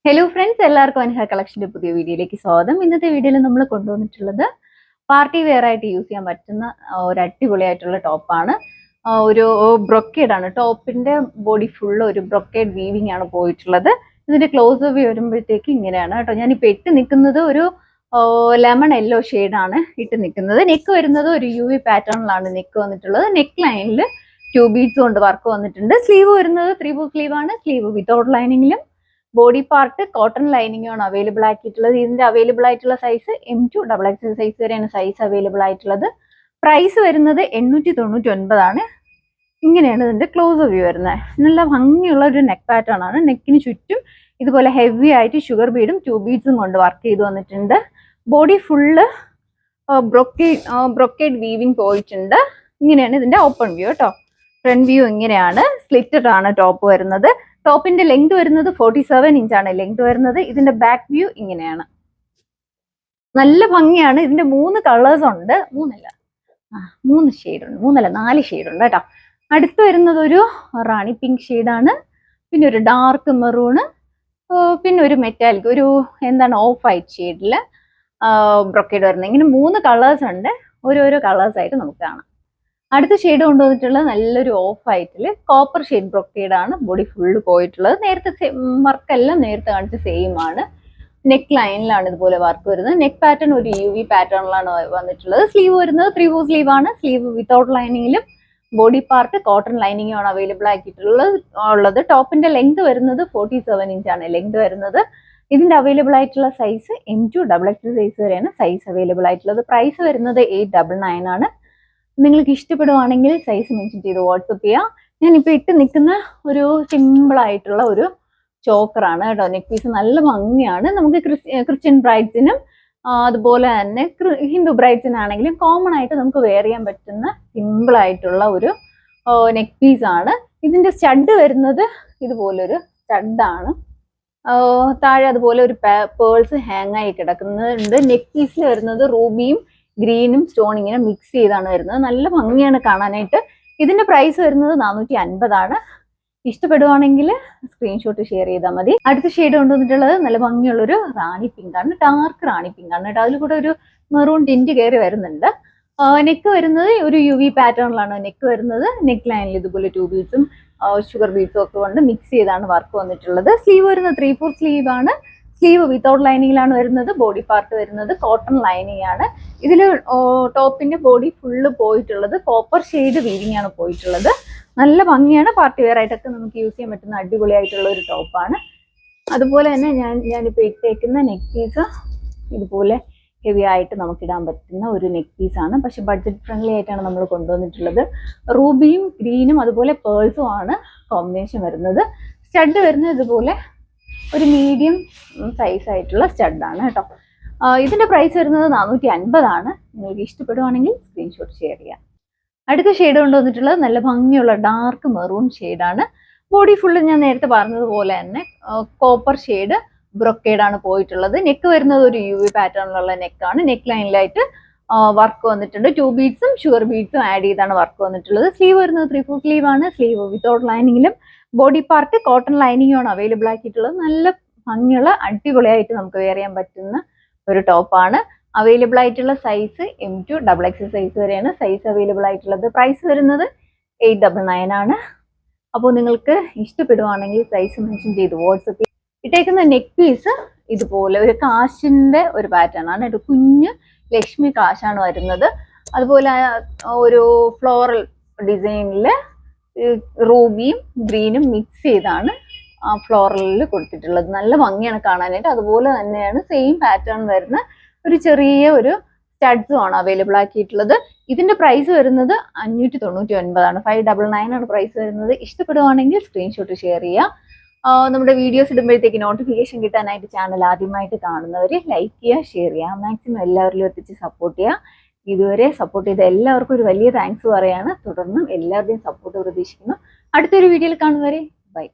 Hello friends, എല്ലാവർക്കും അൻഹ കളക്ഷന്റെ പുതിയ വീഡിയോയിലേക്ക് സ്വാഗതം. ഇന്നത്തെ വീഡിയോയിൽ നമ്മൾ കൊണ്ടുവന്നിട്ടുള്ളത് പാർട്ടി വെയർ ആയിട്ട് യൂസ് ചെയ്യാൻ പറ്റുന്ന ഒരു അടിപൊളിയായിട്ടുള്ള ടോപ്പാണ്. ഒരു ബ്രൊക്കേഡ് ആണ്. ടോപ്പിന്റെ ബോഡി ഫുള്ള് ഒരു ബ്രൊക്കേഡ് വീവിംഗ് ആണ് പോയിട്ടുള്ളത്. ഇതിന്റെ ക്ലോസ് വ്യൂ വരുമ്പോഴത്തേക്ക് ഇങ്ങനെയാണ് കേട്ടോ. ഞാനിപ്പോൾ ഇട്ട് നിൽക്കുന്നത് ഒരു ലെമൺ യെല്ലോ ആണ് ഇട്ട് നിൽക്കുന്നത്. നെക്ക് വരുന്നത് ഒരു UV പാറ്റേണിലാണ് നെക്ക് വന്നിട്ടുള്ളത്. നെക്ക് ലൈനിൽ 2 ബീഡ്സ് കൊണ്ട് വർക്ക് വന്നിട്ടുണ്ട്. സ്ലീവ് വരുന്നത് 3/4 സ്ലീവ് ആണ്. സ്ലീവ് വിത്തൗട്ട് ലൈനിങ്ങിലും ബോഡി പാർട്ട് കോട്ടൺ ലൈനിങ് ആണ് അവൈലബിൾ ആക്കിയിട്ടുള്ളത്. ഇതിന്റെ അവൈലബിൾ ആയിട്ടുള്ള സൈസ് M2 XXL സൈസ് വരെയാണ് സൈസ് അവൈലബിൾ ആയിട്ടുള്ളത്. പ്രൈസ് വരുന്നത് 899 ആണ്. ഇങ്ങനെയാണ് ഇതിന്റെ ക്ലോസ് വ്യൂ വരുന്നത്. നല്ല ഭംഗിയുള്ള ഒരു നെക്ക് പാറ്റേൺ ആണ്. നെക്കിന് ചുറ്റും ഇതുപോലെ ഹെവി ആയിട്ട് ഷുഗർ ബീഡും 2 ബീഡ്സും കൊണ്ട് വർക്ക് ചെയ്ത് വന്നിട്ടുണ്ട്. ബോഡി ഫുള്ള് ബ്രൊക്കേഡ് വീവിംഗ് പോയിട്ടുണ്ട്. ഇങ്ങനെയാണ് ഇതിന്റെ ഓപ്പൺ വ്യൂ കേട്ടോ. ഫ്രണ്ട് വ്യൂ ഇങ്ങനെയാണ്. സ്ലിറ്റഡ് ആണ് ടോപ്പ് വരുന്നത്. ടോപ്പിന്റെ ലെങ്ത് വരുന്നത് 47 ഇഞ്ചാണ് ലെങ്ത് വരുന്നത്. ഇതിന്റെ ബാക്ക് വ്യൂ ഇങ്ങനെയാണ്. നല്ല ഭംഗിയാണ്. ഇതിന്റെ 3 കളേഴ്സ് ഉണ്ട്. 3 ഷെയ്ഡ് ഉണ്ട്. 4 ഷെയ്ഡ് ഉണ്ട് കേട്ടോ. അടുത്ത് വരുന്നത് ഒരു റാണി പിങ്ക് ഷെയ്ഡാണ്. പിന്നെ ഒരു ഡാർക്ക് മെറൂണ്, പിന്നെ ഒരു മെറ്റാലിക്, ഒരു ഓഫ് വൈറ്റ് ഷെയ്ഡില് ബ്രൊക്കേഡ് വരുന്നത്. ഇങ്ങനെ 3 കളേഴ്സ് ഉണ്ട്. ഓരോരോ കളേഴ്സ് ആയിട്ട് നമുക്ക് കാണാം. അടുത്ത ഷെയ്ഡ് കൊണ്ടുവന്നിട്ടുള്ളത് നല്ലൊരു ഓഫ് വൈറ്റിൽ കോപ്പർ ഷെയ്ഡ് ബ്രൊക്കേഡ് ആണ്. ബോഡി ഫുള്ള് പോയിട്ടുള്ളത്. നേരത്തെ വർക്കെല്ലാം നേരത്തെ കാണിച്ച സെയിം ആണ്. നെക്ക് ലൈനിലാണ് ഇതുപോലെ വർക്ക് വരുന്നത്. നെക്ക് പാറ്റേൺ ഒരു UV പാറ്റേണിലാണ് വന്നിട്ടുള്ളത്. സ്ലീവ് വരുന്നത് 3/4 സ്ലീവ് ആണ്. സ്ലീവ് വിത്തൗട്ട് ലൈനിങ്ങിലും ബോഡി പാർട്ട് കോട്ടൺ ലൈനിങ്ങും ആണ് അവൈലബിൾ ആക്കിയിട്ടുള്ളത്. ടോപ്പിന്റെ ലെങ്ത് വരുന്നത് 47 ഇഞ്ചാണ് ലെങ്ത് വരുന്നത്. ഇതിന്റെ അവൈലബിൾ ആയിട്ടുള്ള സൈസ് M2 XXL സൈസ് വരെയാണ് സൈസ് അവൈലബിൾ ആയിട്ടുള്ളത്. പ്രൈസ് വരുന്നത് 899 ആണ്. നിങ്ങൾക്ക് ഇഷ്ടപ്പെടുവാണെങ്കിൽ സൈസ് മെൻഷൻ ചെയ്ത് വാട്സപ്പ് ചെയ്യാം. ഞാനിപ്പോൾ ഇട്ട് നിൽക്കുന്ന ഒരു സിമ്പിൾ ആയിട്ടുള്ള ഒരു ചോക്കറാണ് കേട്ടോ. നെക്ക് പീസ് നല്ല ഭംഗിയാണ്. നമുക്ക് ക്രിസ്ത്യൻ ബ്രൈഡ്സിനും അതുപോലെ തന്നെ ഹിന്ദു ബ്രൈഡ്സിനാണെങ്കിലും കോമൺ ആയിട്ട് നമുക്ക് വെയർ ചെയ്യാൻ പറ്റുന്ന സിമ്പിൾ ആയിട്ടുള്ള ഒരു നെക്ക് പീസ് ആണ്. ഇതിന്റെ സ്റ്റഡ് വരുന്നത് ഇതുപോലൊരു സ്റ്റഡാണ്. താഴെ അതുപോലെ ഒരു പേൾസ് ഹാങ് ആയി കിടക്കുന്നുണ്ട്. നെക്ക് പീസിൽ വരുന്നത് റൂബിയും ഗ്രീനും സ്റ്റോൺ ഇങ്ങനെ മിക്സ് ചെയ്താണ് വരുന്നത്. നല്ല ഭംഗിയാണ് കാണാനായിട്ട്. ഇതിന്റെ പ്രൈസ് വരുന്നത് 450 ആണ്. ഇഷ്ടപ്പെടുവാണെങ്കിൽ സ്ക്രീൻഷോട്ട് ഷെയർ ചെയ്താൽ മതി. അടുത്ത ഷെയ്ഡ് കൊണ്ടുവന്നിട്ടുള്ളത് നല്ല ഭംഗിയുള്ളൊരു റാണി പിങ്ക് ആണ്. ഡാർക്ക് റാണി പിങ്ക് ആണ് കേട്ടോ. അതിൽ കൂടെ ഒരു മെറൂൺ ടിന്റ് കയറി വരുന്നുണ്ട്. നെക്ക് വരുന്നത് ഒരു UV പാറ്റേണിലാണ് നെക്ക് വരുന്നത്. നെക്ക് ലൈനിൽ ഇതുപോലെ 2 ബീഡ്സും ഷുഗർ ബീഡ്സും ഒക്കെ കൊണ്ട് മിക്സ് ചെയ്താണ് വർക്ക് വന്നിട്ടുള്ളത്. സ്ലീവ് വരുന്നത് 3/4 സ്ലീവ് ആണ്. സ്ലീവ് വിത്തൗട്ട് ലൈനിങ്ങിലാണ് വരുന്നത്. ബോഡി പാർട്ട് വരുന്നത് കോട്ടൺ ലൈനിങ് ആണ്. ഇതിൽ ടോപ്പിന്റെ ബോഡി ഫുള്ള് പോയിട്ടുള്ളത് കോപ്പർ ഷെയ്ഡ് വീവിംഗ് ആണ് പോയിട്ടുള്ളത്. നല്ല ഭംഗിയാണ്. പാർട്ടി വെയർ ആയിട്ടൊക്കെ നമുക്ക് യൂസ് ചെയ്യാൻ പറ്റുന്ന അടിപൊളിയായിട്ടുള്ള ഒരു ടോപ്പാണ്. അതുപോലെ തന്നെ ഞാനിപ്പോൾ ഇട്ടേക്കുന്ന നെക്ക് പീസ് ഇതുപോലെ ഹെവി ആയിട്ട് നമുക്കിടാൻ പറ്റുന്ന ഒരു നെക്ക് പീസാണ്. പക്ഷെ ബഡ്ജറ്റ് ഫ്രണ്ട്ലി ആയിട്ടാണ് നമ്മൾ കൊണ്ടുവന്നിട്ടുള്ളത്. റൂബിയും ഗ്രീനും അതുപോലെ പേൾസും ആണ് കോമ്പിനേഷൻ വരുന്നത്. സ്റ്റഡ് വരുന്നത് ഇതുപോലെ ഒരു മീഡിയം സൈസ് ആയിട്ടുള്ള സ്റ്റഡാണ് കേട്ടോ. ഇതിന്റെ പ്രൈസ് വരുന്നത് 450 ആണ്. നിങ്ങൾക്ക് ഇഷ്ടപ്പെടുവാണെങ്കിൽ സ്ക്രീൻഷോട്ട് ഷെയർ ചെയ്യാം. അടുത്ത ഷെയ്ഡ് കൊണ്ടുവന്നിട്ടുള്ളത് നല്ല ഭംഗിയുള്ള ഡാർക്ക് മെറൂൺ ഷെയ്ഡാണ്. ബോഡി ഫുള്ള് ഞാൻ നേരത്തെ പറഞ്ഞതുപോലെ തന്നെ കോപ്പർ ഷെയ്ഡ് ബ്രൊക്കേഡാണ് പോയിട്ടുള്ളത്. നെക്ക് വരുന്നത് ഒരു UV പാറ്റേണിലുള്ള നെക്കാണ്. നെക്ക് ലൈനിലായിട്ട് വർക്ക് വന്നിട്ടുണ്ട്. 2 ബീഡ്സും ഷുഗർ ബീഡ്സും ആഡ് ചെയ്താണ് വർക്ക് വന്നിട്ടുള്ളത്. സ്ലീവ് വരുന്നത് 3/4 സ്ലീവ് ആണ്. സ്ലീവ് വിത്തൗട്ട് ലൈനിങ്ങിലും ബോഡി പാർട്ട് കോട്ടൺ ലൈനിങ്ങും ആണ് അവൈലബിൾ ആക്കിയിട്ടുള്ളത്. നല്ല ഭംഗിയുള്ള അടിപൊളിയായിട്ട് നമുക്ക് വെയർ ചെയ്യാൻ പറ്റുന്ന ഒരു ടോപ്പാണ്. അവൈലബിൾ ആയിട്ടുള്ള സൈസ് M2 XXL സൈസ് വരെയാണ് സൈസ് അവൈലബിൾ ആയിട്ടുള്ളത്. പ്രൈസ് വരുന്നത് 899 ആണ്. അപ്പോൾ നിങ്ങൾക്ക് ഇഷ്ടപ്പെടുവാണെങ്കിൽ സൈസ് മെൻഷൻ ചെയ്ത് വാട്സപ്പ് ഇട്ടേക്കുന്ന നെക്ക് പീസ് ഇതുപോലെ ഒരു കാശിന്റെ ഒരു പാറ്റേൺ ആണ്. ഒരു കുഞ്ഞ് ലക്ഷ്മി കാശാണ് വരുന്നത്. അതുപോലെ ഒരു ഫ്ലോറൽ ഡിസൈനിൽ റൂബിയും ഗ്രീനും മിക്സ് ചെയ്താണ് ഫ്ലോറലിൽ കൊടുത്തിട്ടുള്ളത്. നല്ല ഭംഗിയാണ് കാണാനായിട്ട്. അതുപോലെ തന്നെയാണ് സെയിം പാറ്റേൺ വരുന്ന ഒരു ചെറിയ ഒരു സ്റ്റഡ്സും ആണ് അവൈലബിൾ ആക്കിയിട്ടുള്ളത്. ഇതിന്റെ പ്രൈസ് വരുന്നത് 599 ആണ്. 599 ആണ് പ്രൈസ് വരുന്നത്. ഇഷ്ടപ്പെടുവാണെങ്കിൽ സ്ക്രീൻഷോട്ട് ഷെയർ ചെയ്യുക. നമ്മുടെ വീഡിയോസ് ഇടുമ്പോഴത്തേക്ക് നോട്ടിഫിക്കേഷൻ കിട്ടാനായിട്ട് ചാനൽ ആദ്യമായിട്ട് കാണുന്നവർ ലൈക്ക് ചെയ്യുക, ഷെയർ ചെയ്യുക. മാക്സിമം എല്ലാവരിലും എത്തിച്ച് സപ്പോർട്ട് ചെയ്യുക. ഇതുവരെ സപ്പോർട്ട് ചെയ്ത എല്ലാവർക്കും ഒരു വലിയ താങ്ക്സ് പറയാണ്. തുടർന്നും എല്ലാവരുടെയും സപ്പോർട്ട് പ്രതീക്ഷിക്കുന്നു. അടുത്തൊരു വീഡിയോയിൽ കാണുന്നവരെ ബൈ.